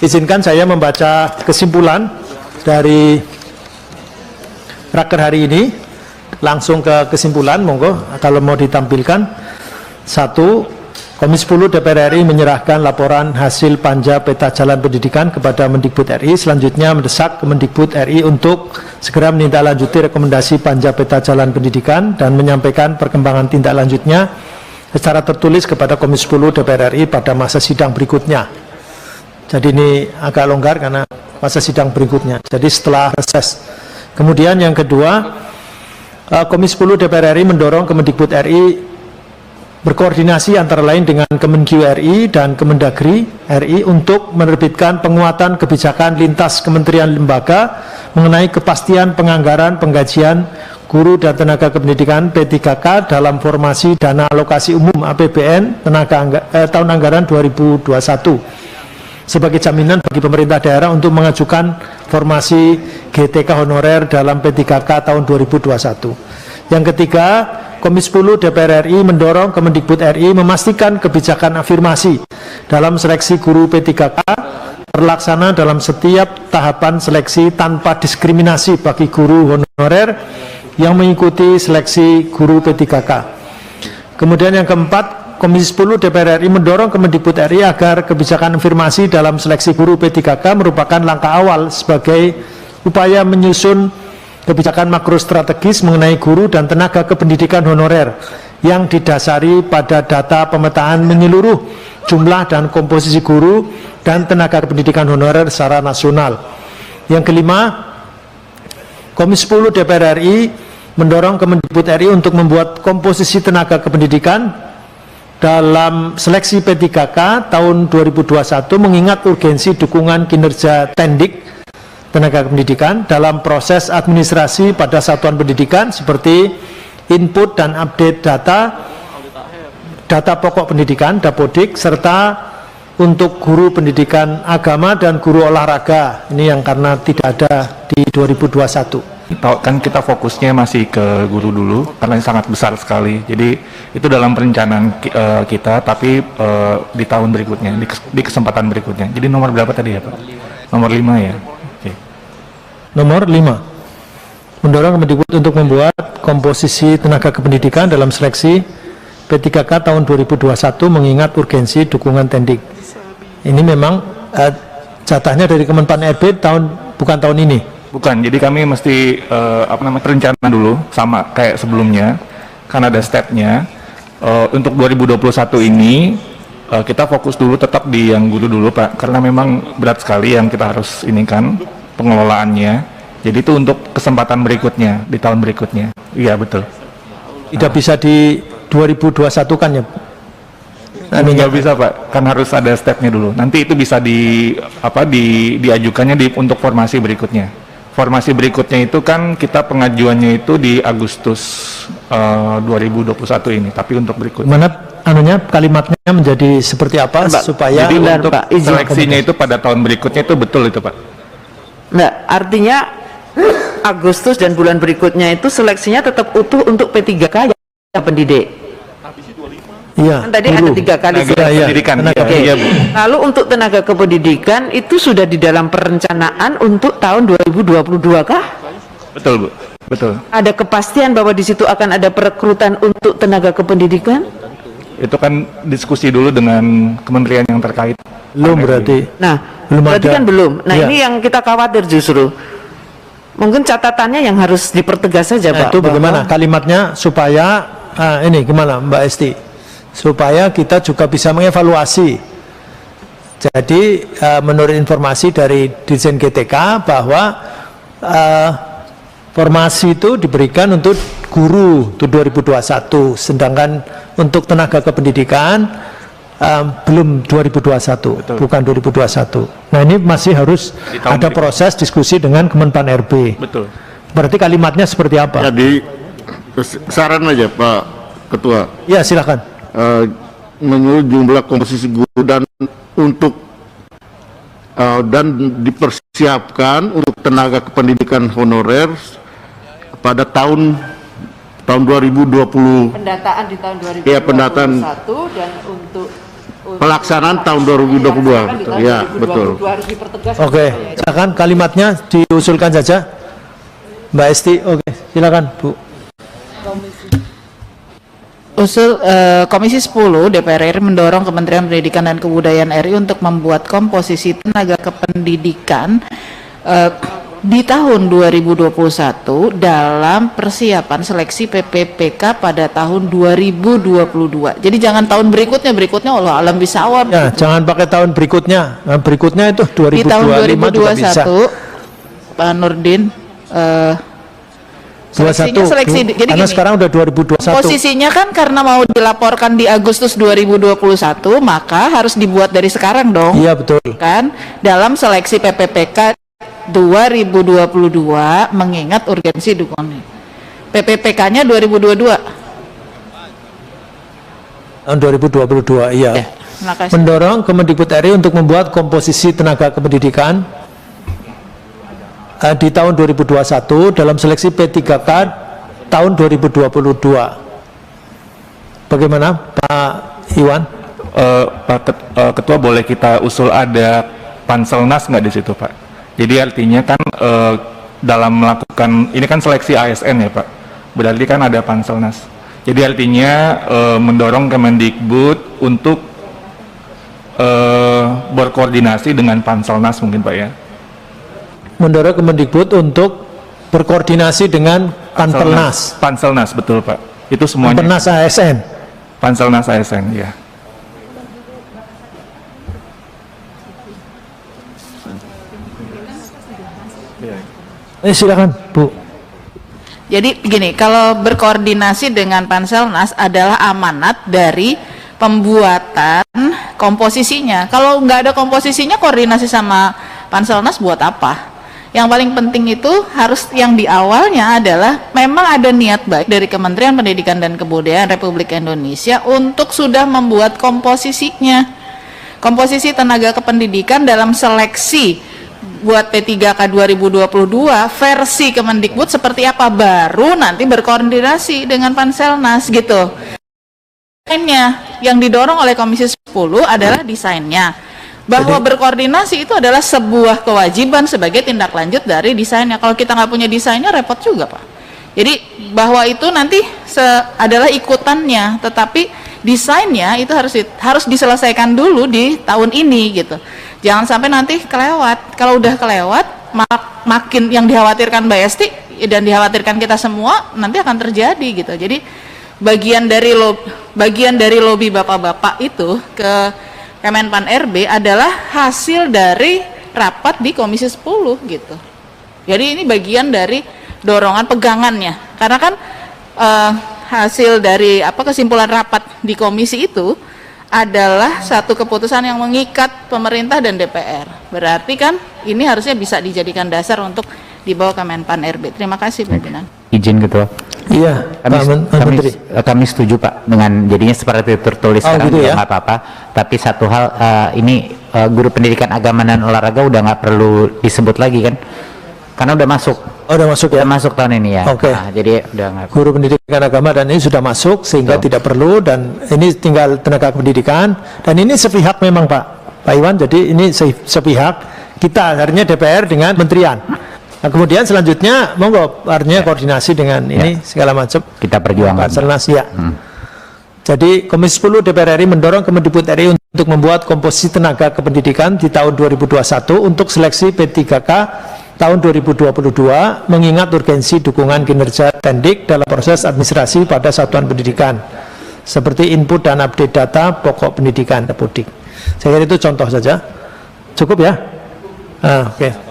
izinkan saya membaca kesimpulan dari raker hari ini. Langsung ke kesimpulan, monggo kalau mau ditampilkan. 1. Komisi 10 DPR RI menyerahkan laporan hasil panja peta jalan pendidikan kepada Mendikbud RI. Selanjutnya mendesak Kemendikbud RI untuk segera menindaklanjuti rekomendasi panja peta jalan pendidikan dan menyampaikan perkembangan tindak lanjutnya secara tertulis kepada Komisi 10 DPR RI pada masa sidang berikutnya. Jadi ini agak longgar karena masa sidang berikutnya. Jadi setelah reses. Kemudian yang kedua, Komisi 10 DPR RI mendorong Kemendikbud RI berkoordinasi antara lain dengan Kemenkyu RI dan Kemendagri RI untuk menerbitkan penguatan kebijakan lintas kementerian lembaga mengenai kepastian penganggaran penggajian guru dan tenaga kependidikan P3K dalam formasi dana alokasi umum APBN tahun anggaran 2021 sebagai jaminan bagi pemerintah daerah untuk mengajukan formasi GTK honorer dalam P3K tahun 2021. Yang ketiga, Komisi 10 DPR RI mendorong Kemendikbud RI memastikan kebijakan afirmasi dalam seleksi guru P3K terlaksana dalam setiap tahapan seleksi tanpa diskriminasi bagi guru honorer yang mengikuti seleksi guru P3K. Kemudian yang keempat, Komisi 10 DPR RI mendorong Kemendikbud RI agar kebijakan afirmasi dalam seleksi guru P3K merupakan langkah awal sebagai upaya menyusun kebijakan makro strategis mengenai guru dan tenaga kependidikan honorer yang didasari pada data pemetaan menyeluruh jumlah dan komposisi guru dan tenaga kependidikan honorer secara nasional. Yang kelima, Komisi 10 DPR RI mendorong Kemendikbud RI untuk membuat komposisi tenaga kependidikan dalam seleksi P3K tahun 2021 mengingat urgensi dukungan kinerja Tendik tenaga pendidikan dalam proses administrasi pada satuan pendidikan seperti input dan update data pokok pendidikan Dapodik, serta untuk guru pendidikan agama dan guru olahraga. Ini yang karena tidak ada di 2021. Kan kita fokusnya masih ke guru dulu karena ini sangat besar sekali. Jadi itu dalam perencanaan kita, tapi di tahun berikutnya, di kesempatan berikutnya. Jadi nomor berapa tadi ya Pak? Nomor 5 ya. Nomor 5, mendorong Kemendikbud untuk membuat komposisi tenaga kependidikan dalam seleksi P3K tahun 2021 mengingat urgensi dukungan Tendik. Ini memang jatahnya dari Kemenpan RB bukan tahun ini. Bukan, jadi kami mesti perencanaan dulu sama kayak sebelumnya, kan ada stepnya. Untuk 2021 ini kita fokus dulu tetap di yang guru dulu Pak, karena memang berat sekali yang kita harus ini kan pengelolaannya. Jadi itu untuk kesempatan berikutnya di tahun berikutnya. Iya betul. Tidak bisa di 2021 kan ya? Nggak bisa Pak, kan harus ada stepnya dulu. Nanti itu bisa diajukannya untuk formasi berikutnya. Formasi berikutnya itu kan kita pengajuannya itu di Agustus 2021 ini, tapi untuk berikutnya. Mana kalimatnya menjadi seperti apa Pak, supaya jadi untuk Pak, seleksinya itu pada tahun berikutnya itu betul itu Pak. Nah, artinya Agustus dan bulan berikutnya itu seleksinya tetap utuh untuk P3K yang pendidik. Iya. Kan tadi ada 3 kali pendidikan. Iya, lalu untuk tenaga kependidikan itu sudah di dalam perencanaan untuk tahun 2022 kah? Betul Bu, betul. Ada kepastian bahwa di situ akan ada perekrutan untuk tenaga kependidikan? Itu kan diskusi dulu dengan kementerian yang terkait. Belum berarti. Nah, belum berarti ada. kan belum. Nah Ya. ini yang kita khawatir justru. Mungkin catatannya yang harus dipertegas saja Pak. Itu bagaimana kalimatnya supaya ini gimana Mbak Esti? Supaya kita juga bisa mengevaluasi. Jadi menurut informasi dari Dirjen GTK bahwa formasi itu diberikan untuk guru untuk 2021, sedangkan untuk tenaga kependidikan belum 2021. Betul. Bukan 2021. Nah ini masih harus ada proses diskusi dengan Kemenpan RB. Betul. Berarti kalimatnya seperti apa? Jadi saran aja Pak Ketua. Ya silakan. Menurut jumlah komposisi guru dan untuk dan dipersiapkan untuk tenaga kependidikan honorer pada tahun 2020. Pendataan di tahun 2021 ya, pendataan dan untuk pelaksanaan tahun 2022. Betul. Ya, betul. Oke, silakan kalimatnya diusulkan saja. Mbak Esti, oke, silakan Bu. Komisi 10 DPR RI mendorong Kementerian Pendidikan dan Kebudayaan RI untuk membuat komposisi tenaga kependidikan di tahun 2021 dalam persiapan seleksi PPPK pada tahun 2022. Jadi jangan tahun berikutnya Allah alam bisawab. Ya, jangan pakai tahun berikutnya. Nah, berikutnya itu 2025 di tahun juga bisa. 2021 Pak Nurdin seleksinya seleksi jadi karena gini, sekarang udah 2021. posisinya kan karena mau dilaporkan di Agustus 2021 maka harus dibuat dari sekarang dong. Iya betul. Kan dalam seleksi PPPK 2022 mengingat urgensi dukungan. PPPK-nya 2022. Tahun 2022, iya. Ya, makasih. Mendorong Kemendikbud RI untuk membuat komposisi tenaga kependidikan di tahun 2021 dalam seleksi P3K tahun 2022. Bagaimana Pak Iwan? Ketua, boleh kita usul ada Panselnas nggak di situ Pak? Jadi artinya kan dalam melakukan, ini kan seleksi ASN ya Pak, berarti kan ada Panselnas. Jadi artinya mendorong Kemendikbud untuk berkoordinasi dengan Panselnas mungkin Pak ya? Mendorong Kemendikbud untuk berkoordinasi dengan Panselnas. Panselnas betul Pak. Itu semuanya. Panselnas ASN. Panselnas ASN ya. Silakan Bu. Jadi begini, kalau berkoordinasi dengan Panselnas adalah amanat dari pembuatan komposisinya. Kalau nggak ada komposisinya, koordinasi sama Panselnas buat apa? Yang paling penting itu harus yang di awalnya adalah memang ada niat baik dari Kementerian Pendidikan dan Kebudayaan Republik Indonesia untuk sudah membuat komposisinya. Komposisi tenaga kependidikan dalam seleksi buat P3K 2022 versi Kemendikbud seperti apa, baru nanti berkoordinasi dengan Panselnas gitu. Desainnya yang didorong oleh Komisi 10 adalah desainnya. Bahwa berkoordinasi itu adalah sebuah kewajiban sebagai tindak lanjut dari desainnya. Kalau kita nggak punya desainnya repot juga Pak. Jadi bahwa itu nanti adalah ikutannya, tetapi desainnya itu harus diselesaikan dulu di tahun ini gitu. Jangan sampai nanti kelewat. Kalau udah kelewat, makin yang dikhawatirkan Mbak Esti dan dikhawatirkan kita semua nanti akan terjadi gitu. Jadi bagian dari lobby bapak-bapak itu ke Kemenpan RB adalah hasil dari rapat di Komisi 10 gitu. Jadi ini bagian dari dorongan pegangannya. Karena kan hasil dari kesimpulan rapat di komisi itu adalah satu keputusan yang mengikat pemerintah dan DPR. Berarti kan ini harusnya bisa dijadikan dasar untuk dibawa Kemenpan RB. Terima kasih Pak Pimpinan. Izin Ketua. Iya, kami setuju Pak dengan jadinya seperti tertulis sekarang gitu juga ya? nggak apa-apa. Tapi satu hal ini guru pendidikan agama dan olahraga udah nggak perlu disebut lagi kan? Karena udah masuk. Oh, udah masuk ya? Udah masuk tahun ini ya. Oke. Nah, jadi udah nggak. Guru pendidikan agama dan ini sudah masuk sehingga tidak perlu, dan ini tinggal tenaga pendidikan, dan ini sepihak memang Pak Iwan. Jadi ini sepihak kita, artinya DPR dengan kementerian. Nah, kemudian selanjutnya monggo artinya koordinasi dengan ini segala macam. Kita perjuangkan. Panselnas ya. Jadi Komisi 10 DPR RI mendorong Kemendikbud RI untuk membuat komposisi tenaga kependidikan di tahun 2021 untuk seleksi P3K tahun 2022 mengingat urgensi dukungan kinerja Tendik dalam proses administrasi pada satuan pendidikan seperti input dan update data pokok pendidikan Dapodik. Saya kira itu contoh saja. Cukup ya? Oke.